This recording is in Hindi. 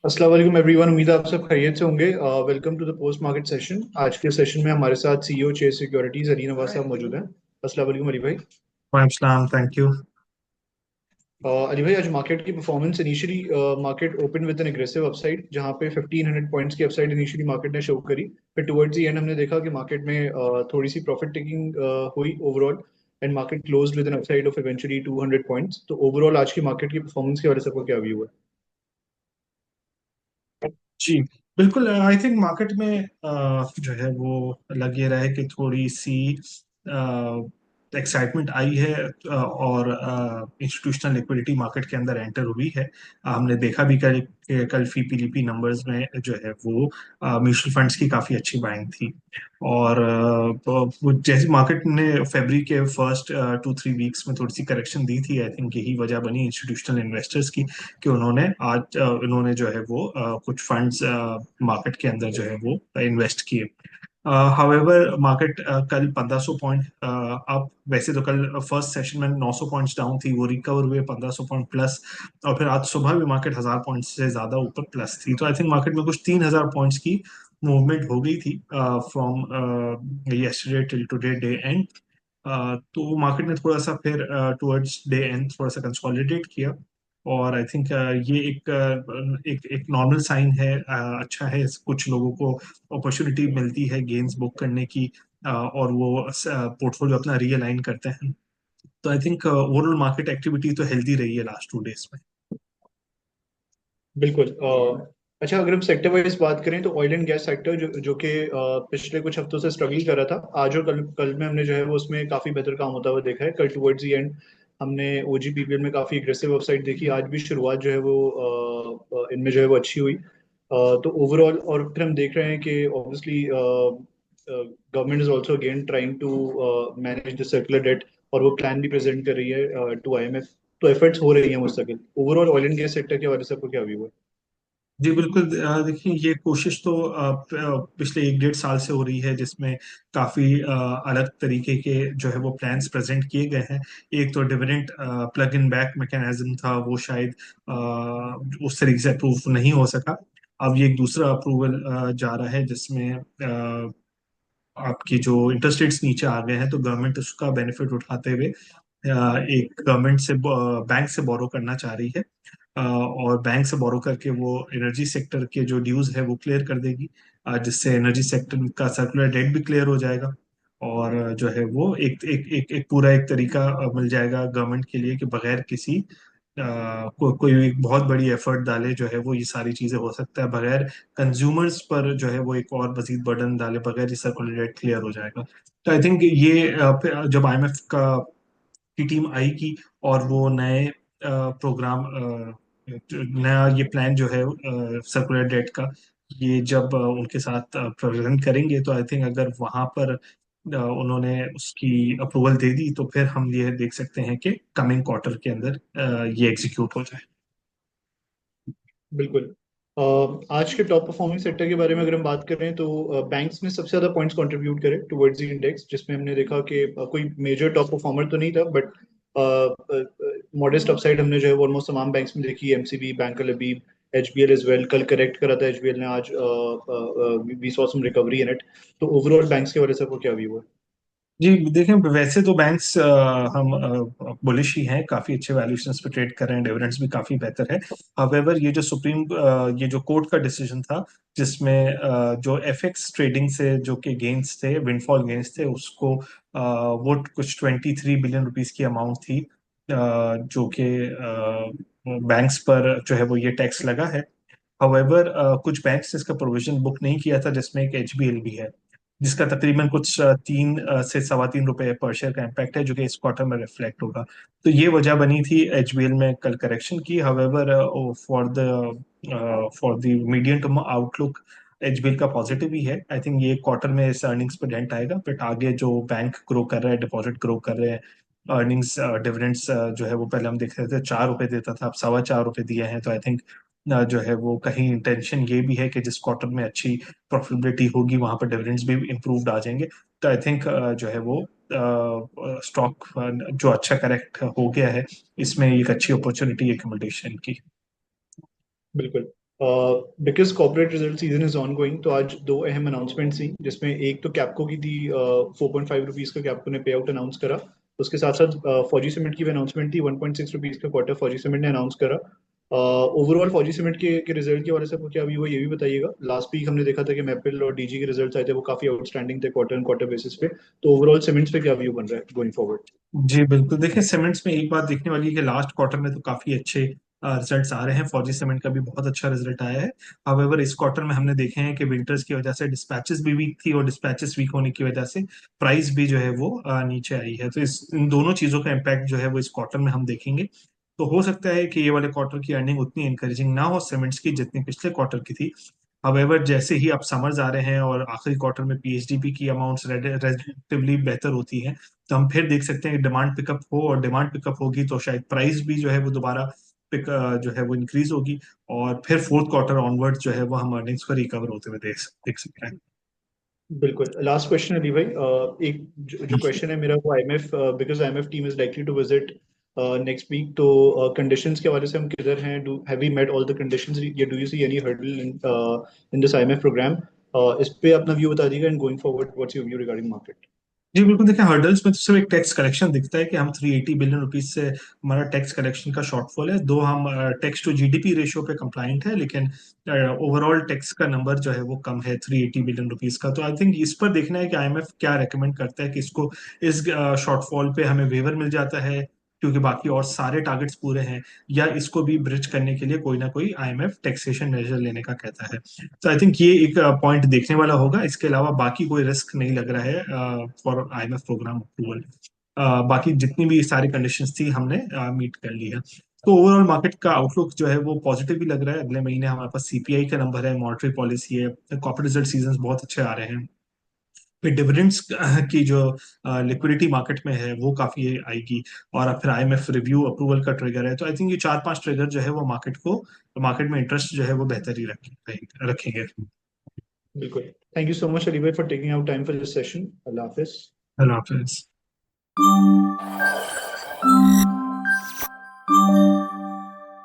अस्सलाम वालेकुम एवरीवन। उम्मीद है आप सब खैरियत से होंगे। Welcome to the post market session. आज के सेशन में हमारे साथ CEO Chase Securities Ali Nawaz sahab मौजूद हैं। अस्सलाम वालेकुम अली भाई। वालेकुम सलाम, थैंक यू। अली भाई, आज मार्केट की performance initially market open with N aggressive upside, जहां पे 1500 पॉइंट्स की अपसाइड इनिशियली मार्केट ने शो करी। फिर टुवर्ड्स द एंड हमने देखा कि मार्केट में थोड़ी सी प्रॉफिट टेकिंग हुई overall, and market closed with N upside of eventually 200 points. तो ओवरऑल आज की मार्केट की परफॉर्मेंस के बारे में आपको क्या व्यू है? जी, बिल्कुल। आई थिंक मार्केट में जो है वो लग ये रहा है कि थोड़ी सी एक्साइटमेंट आई है, और इंस्टीट्यूशनल लिक्विडिटी मार्केट के अंदर एंटर हुई है। हमने देखा भी कल कि कल फीपीलीपी नंबर्स में जो है वो म्यूचुअल फंड्स की काफी अच्छी बाइंग थी। और वो जैसे मार्केट ने फरवरी के फर्स्ट 2-3 वीक्स में थोड़ी सी करेक्शन दी थी, आई थिंक यही वजह बनी इंस्टीट्यूशनल इन्वेस्टर्स की कि उन्होंने जो है वो कुछ फंड्स मार्केट के अंदर जो है वो इन्वेस्ट किए। हाउएवर मार्केट कल 1500 पॉइंट अप। वैसे तो कल फर्स्ट सेशन में 900 पॉइंट्स डाउन थी, वो रिकवर हुए 1500 पॉइंट प्लस। और फिर आज सुबह भी मार्केट 1000 पॉइंट्स से ज्यादा ऊपर प्लस थी। तो आई थिंक मार्केट में कुछ 3000 पॉइंट्स की मूवमेंट हो गई थी from yesterday till today day and. तो मार्केट ने थोड़ा सा फिर टुवर्ड्स डे एंड थोड़ा सा कंसोलिडेट किया। और आई थिंक ये एक नॉर्मल साइन है, अच्छा है। कुछ लोगों को अपॉर्चुनिटी मिलती है गेन्स बुक करने की, और वो पोर्टफोलियो अपना रीअलाइन करते हैं। तो I think overall market activity तो हेल्दी रही है लास्ट 2 डेज में। बिल्कुल। अच्छा, अगर हम सेक्टर वाइज बात करें तो ऑयल एंड गैस सेक्टर जो कि पिछले कुछ हफ्तों से स्ट्रगल कर रहा था, आज और कल कल में हमने जो है वो उसमें काफी बेहतर काम होता हुआ देखा है। कल टुवर्ड्स दी एंड हमने ओजीपीपीएल में काफी एग्रेसिव अपसाइड देखी। आज भी शुरुआत जो है वो इनमें जो है वो अच्छी हुई। तो ओवरऑल और फिर हम देख रहे हैं कि obviously government is also again trying to manage the circular date, और वो प्लान भी प्रेजेंट कर रही है टू आईएमएफ। तो एफर्ट्स हो रही हैं मुस्तकिल। Overall oil and gas sector के बारे में आपको क्या व्यू है? जी, बिल्कुल। देखिए, ये कोशिश तो पिछले 1-1.5 साल से हो रही है, जिसमें काफी अलग तरीके के जो है वो प्लान्स प्रेजेंट किए गए हैं। एक तो dividend plug in back mechanism था, वो शायद उस तरीके से अप्रूव नहीं हो सका। अब ये एक दूसरा अप्रूवल जा रहा है, जिसमें आपकी जो इंटरेस्ट रेट्स नीचे आ गए हैं, तो गवर्नमेंट उसका बेनिफिट उठाते हुए एक गवर्नमेंट से बैंक से बोरो करना चाह रही है। और बैंक से बोरो करके वो एनर्जी सेक्टर के जो ड्यूज है वो क्लियर कर देगी, जिससे एनर्जी सेक्टर का सर्कुलर डेट भी क्लियर हो जाएगा। और जो है वो एक पूरा एक तरीका मिल जाएगा गवर्नमेंट के लिए कि बगैर किसी कोई एक बहुत बड़ी एफर्ट डाले जो है वो ये सारी चीजें हो सकता है, बगैर कंज्यूमर्स पर जो है वो एक और मजीद बर्डन डाले बगैर ये सर्कुलर डेट क्लियर हो जाएगा। तो आई थिंक ये फिर जब आईएमएफ का की टीम आएगी और वो नए प्रोग्राम, नया ये प्लान जो है सर्कुलर डेट का, ये जब उनके साथ प्रेजेंट करेंगे, तो आई थिंक अगर वहां पर उन्होंने उसकी अप्रूवल दे दी, तो फिर हम ये देख सकते हैं कि कमिंग क्वार्टर के अंदर ये एग्जीक्यूट हो जाए। बिल्कुल। आज के टॉप परफॉर्मिंग सेक्टर के बारे में अगर हम बात करें तो बैंक्स ने सबसे ज्यादा पॉइंट्स कंट्रीब्यूट करे टुवर्ड्स द इंडेक्स, जिसमें हमने देखा कि कोई मेजर टॉप परफॉर्मर तो नहीं था, बट मॉडेस्ट अपसाइड हमने जो है ऑलमोस्ट तमाम बैंक्स में देखी। एमसीबी, बैंक लबीब, एचबीएल एज वेल। कल करेक्ट करा था एचबीएल ने, आज we saw some recovery in it. तो ओवरऑल बैंक्स के बारे में आपको क्या व्यू है? जी, देखें, वैसे तो बैंक्स हम बुलिश ही हैं, काफी अच्छे वैल्यूएशंस पे ट्रेड कर रहे हैं, डिविडेंड्स भी काफी बेहतर है। हावेवर ये जो ये जो कोर्ट का डिसीजन था, जिसमें जो एफएक्स ट्रेडिंग से जो के गेन्स थे, विंडफॉल गेन्स थे, उसको वो कुछ 23 बिलियन रुपीस की अमाउंट थी, जो कि बैंक्स पर जो है वो ये टैक्स लगा है। हावेवर कुछ बैंक्स ने इसका प्रोविजन बुक नहीं किया था, जिसमें एक एचबीएल भी है, जिसका तकरीबन कुछ 3 से 3.25 रुपए पर शेयर का इम्पैक्ट है, जो कि इस क्वार्टर में रिफ्लेक्ट होगा। तो ये वजह बनी थी एचबीएल में कल करेक्शन की। However for the medium term outlook HBL का पॉजिटिव ही है। आई थिंक ये क्वार्टर में इस अर्निंग्स पे डेंट आएगा, बट आगे जो बैंक ग्रो कर रहा है, डिपॉजिट ग्रो कर रहे हैं, अर्निंग्स डिविडेंड्स जो है वो पहले हम देख रहे थे 4 रुपए देता था, अब 4.25 रुपए दिए हैं। तो आई थिंक जो है वो कहीं इंटेंशन ये भी है कि जिस क्वार्टर में अच्छी प्रॉफिटेबिलिटी होगी वहां पर डिविडेंड्स भी इम्प्रूव्ड आ जाएंगे। तो आई थिंक जो है वो स्टॉक जो अच्छा करेक्ट हो गया है, इसमें एक अच्छी अपॉर्चुनिटी एकोमोडेशन की। बिल्कुल। Because corporate result season is on going, तो आज दो अहम अनाउंसमेंट थी, जिसमें एक तो कैप्को की थी। 4.5 रुपीज का कैप्को ने पे आउट अनाउंस करा। उसके साथ साथ फौजी सीमेंट की भी अनाउंसमेंट थी। 1.6 रुपीज का क्वार्टर फौजी सीमेंट ने अनाउंस करा। ओवरऑल फौजी सीमेंट के रिजल्ट के बारे से आपको क्या व्यू है, ये भी बताइएगा। लास्ट वीक हमने देखा था कि मैपिल और डीजी के रिजल्ट्स आए थे, वो काफी आउटस्टैंडिंग थे क्वार्टर एंड क्वार्टर बेसिस पे। तो ओवरऑल सीमेंट्स पे क्या व्यू बन रहा है गोइंग फॉरवर्ड? जी बिल्कुल, देखिए सीमेंट्स में एक बात देखने वाली है कि लास्ट क्वार्टर में तो काफी अच्छे रिजल्ट्स आ रहे हैं। फौजी सीमेंट का भी बहुत अच्छा रिजल्ट आया है। हावेवर इस क्वार्टर में हमने देखे हैं कि विंटर्स की वजह से डिस्पैचेस भी वीक थी, और डिस्पैचेस वीक होने की वजह से प्राइस भी जो है वो नीचे आई है। तो इस इन दोनों चीजों का इम्पैक्ट जो है वो इस क्वार्टर में हम देखेंगे। तो हो सकता है कि ये वाले क्वार्टर की अर्निंग उतनी इंकरेजिंग ना हो सीमेंट्स की, जितनी पिछले क्वार्टर की थी। हावेवर जैसे ही अब समर्स आ रहे हैं और आखिरी क्वार्टर में पीएचडीपी की अमाउंट्स रिलेटिवली बेहतर होती हैं, तो हम फिर देख सकते हैं कि डिमांड पिकअप हो, और डिमांड पिकअप होगी तो शायद प्राइस भी जो है वो दोबारा पिक जो है वो इंक्रीज होगी। और फिर फोर्थ क्वार्टर ऑनवर्ड जो है वो हम अर्निंग्स को रिकवर होते हुए देख सकते हैं। बिल्कुल। लास्ट क्वेश्चन अली भाई, एक जो क्वेश्चन है मेरा वो IMF, because IMF team is likely to visit next week, तो कंडीशंस के हवाले से हम किधर हैं? Do have we met all the conditions, या do you see any hurdle in this IMF programme? इस पे अपना व्यू बता दीजिएगा, and going forward what's your view regarding market? जी बिल्कुल, देखिए हर्डल्स में तो सिर्फ एक टैक्स कलेक्शन दिखता है कि हम 380 बिलियन रुपीज से हमारा टैक्स कलेक्शन का शॉर्टफॉल है। दो हम टैक्स टू जीडीपी रेशियो पे कंप्लाइंट है, लेकिन ओवरऑल टैक्स का नंबर जो है वो कम है 380 बिलियन रुपीज का। तो आई थिंक इस पर देखना है कि आईएमएफ क्या रेकमेंड करता है, कि इसको इस शॉर्टफॉल पे हमें वेवर मिल जाता है क्योंकि बाकी और सारे टारगेट्स पूरे हैं, या इसको भी ब्रिज करने के लिए कोई ना कोई आईएमएफ टैक्सेशन मेजर लेने का कहता है। तो आई थिंक ये एक पॉइंट देखने वाला होगा। इसके अलावा बाकी कोई रिस्क नहीं लग रहा है फॉर आईएमएफ प्रोग्राम अप्रूवल। बाकी जितनी भी सारी कंडीशंस थी हमने मीट कर ली है। तो ओवरऑल मार्केट का आउटलुक जो है वो पॉजिटिव ही लग रहा है। अगले महीने हमारे पास सीपीआई का नंबर है, मॉनेटरी पॉलिसी है, कॉर्पोरेट रिजल्ट सीजन बहुत अच्छे आ रहे हैं। फिर डिविडेंड्स की जो लिक्विडिटी मार्केट में है वो काफी आएगी, और फिर आईएमएफ रिव्यू अप्रूवल का ट्रिगर है। तो आई थिंक ये चार पांच ट्रिगर जो है वो मार्केट में इंटरेस्ट जो है वो बेहतर ही रखेंगे। बिल्कुल। Thank you so much Ali भाई for taking out time for this session. Allah हाफिज। अल्लाह हाफिज।